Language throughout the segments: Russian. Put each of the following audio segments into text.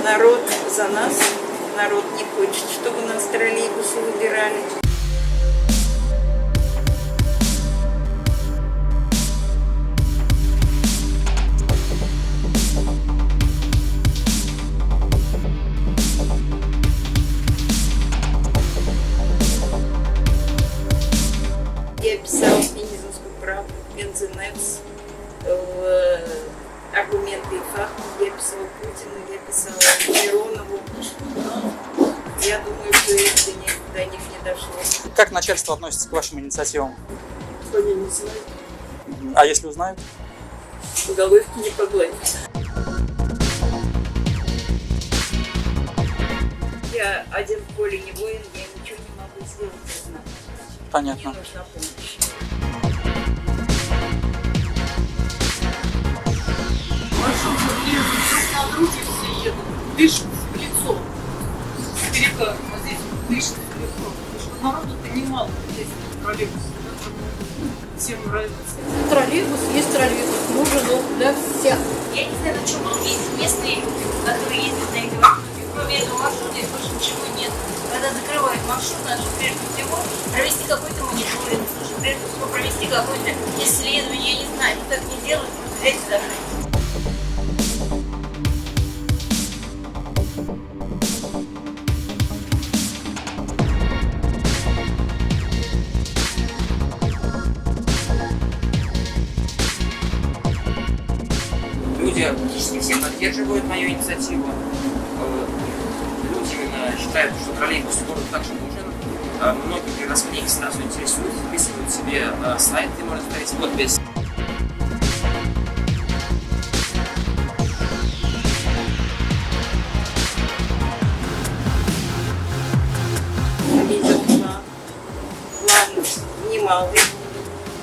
Народ за нас, народ не хочет, чтобы нас троллейбусы выбирали. Я писала в Пензенскую правду, Пензенекс, аргументы и факты. Я писала Путину, я писала Миронову. Но я думаю, что это до них не дошло. Как начальство относится к вашим инициативам? Они не знают. А если узнают? Головки не погладят. Я один в поле не воин, я ничего не могу сделать одна. Понятно. Мне нужна помощь. Друг на друге все едут, дышат в лицо. Перекат вот здесь дышат в лицо. Потому что народу-то немало здесь в троллейбусе. Всем нравится. Троллейбус есть троллейбус, нужен он для всех. Я не знаю, на чем он ездит. Местные люди, которые ездят на этой маршруте, кроме этого маршрута, их больше ничего нет. Когда закрывают маршрут, надо прежде всего провести какой-то мониторинг, нужно прежде всего провести какое-то исследование, я не знаю, они так не делают, просто взять и закрыть. Люди практически все поддерживают мою инициативу. Люди именно считают, что троллейбус в городу также нужен. Многие городские сразу интересуют, записывают себе сайт, где можно ставить подпись. Видят на план немалый.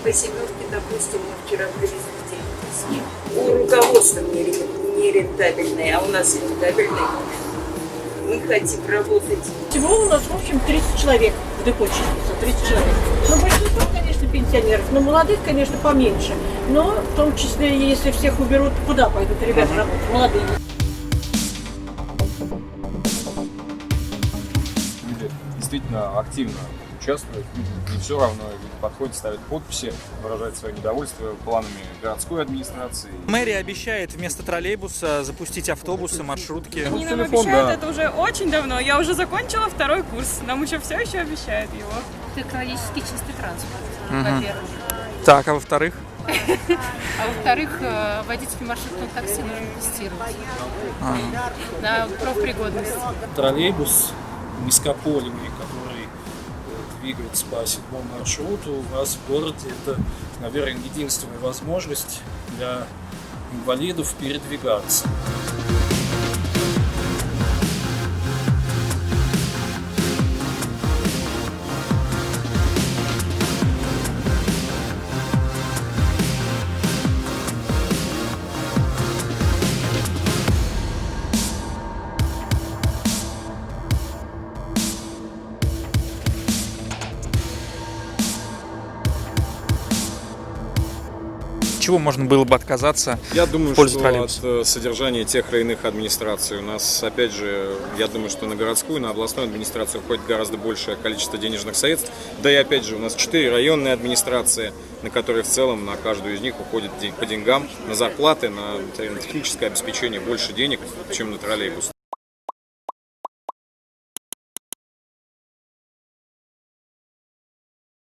По семерке, допустим, мы вчера привезли 9 тысяч. У руководства не рентабельное, а у нас рентабельное. Мы хотим работать. Всего у нас, в общем, 30 человек в депо числится, 30 человек. Но большинство, конечно, пенсионеров, но молодых, конечно, поменьше. Но в том числе, если всех уберут, куда пойдут ребята работать? Молодые. Люди действительно активно участвуют, не все равно, люди подходят, ставят подписи, выражают свое недовольство планами городской администрации. Мэрия обещает вместо троллейбуса запустить автобусы, маршрутки. Они нам Телефон, обещают да. это уже очень давно. Я уже закончила 2-й курс. Нам еще все еще обещают его. Это экологически чистый транспорт, во-первых. Так, а во-вторых? А во-вторых, водительские маршрутные такси нужно тестировать на профпригодность. Троллейбус низкополевый, который двигается по 7-му маршруту у вас в городе, это, наверное, единственная возможность для инвалидов передвигаться. Чего можно было бы отказаться? Я думаю, в пользу что троллейбуса? от содержания тех или иных администраций у нас, опять же, я думаю, что на городскую, на областную администрацию уходит гораздо большее количество денежных средств. Да и опять же, у нас 4 районные администрации, на которые в целом на каждую из них уходит по деньгам, на зарплаты, на техническое обеспечение больше денег, чем на троллейбус.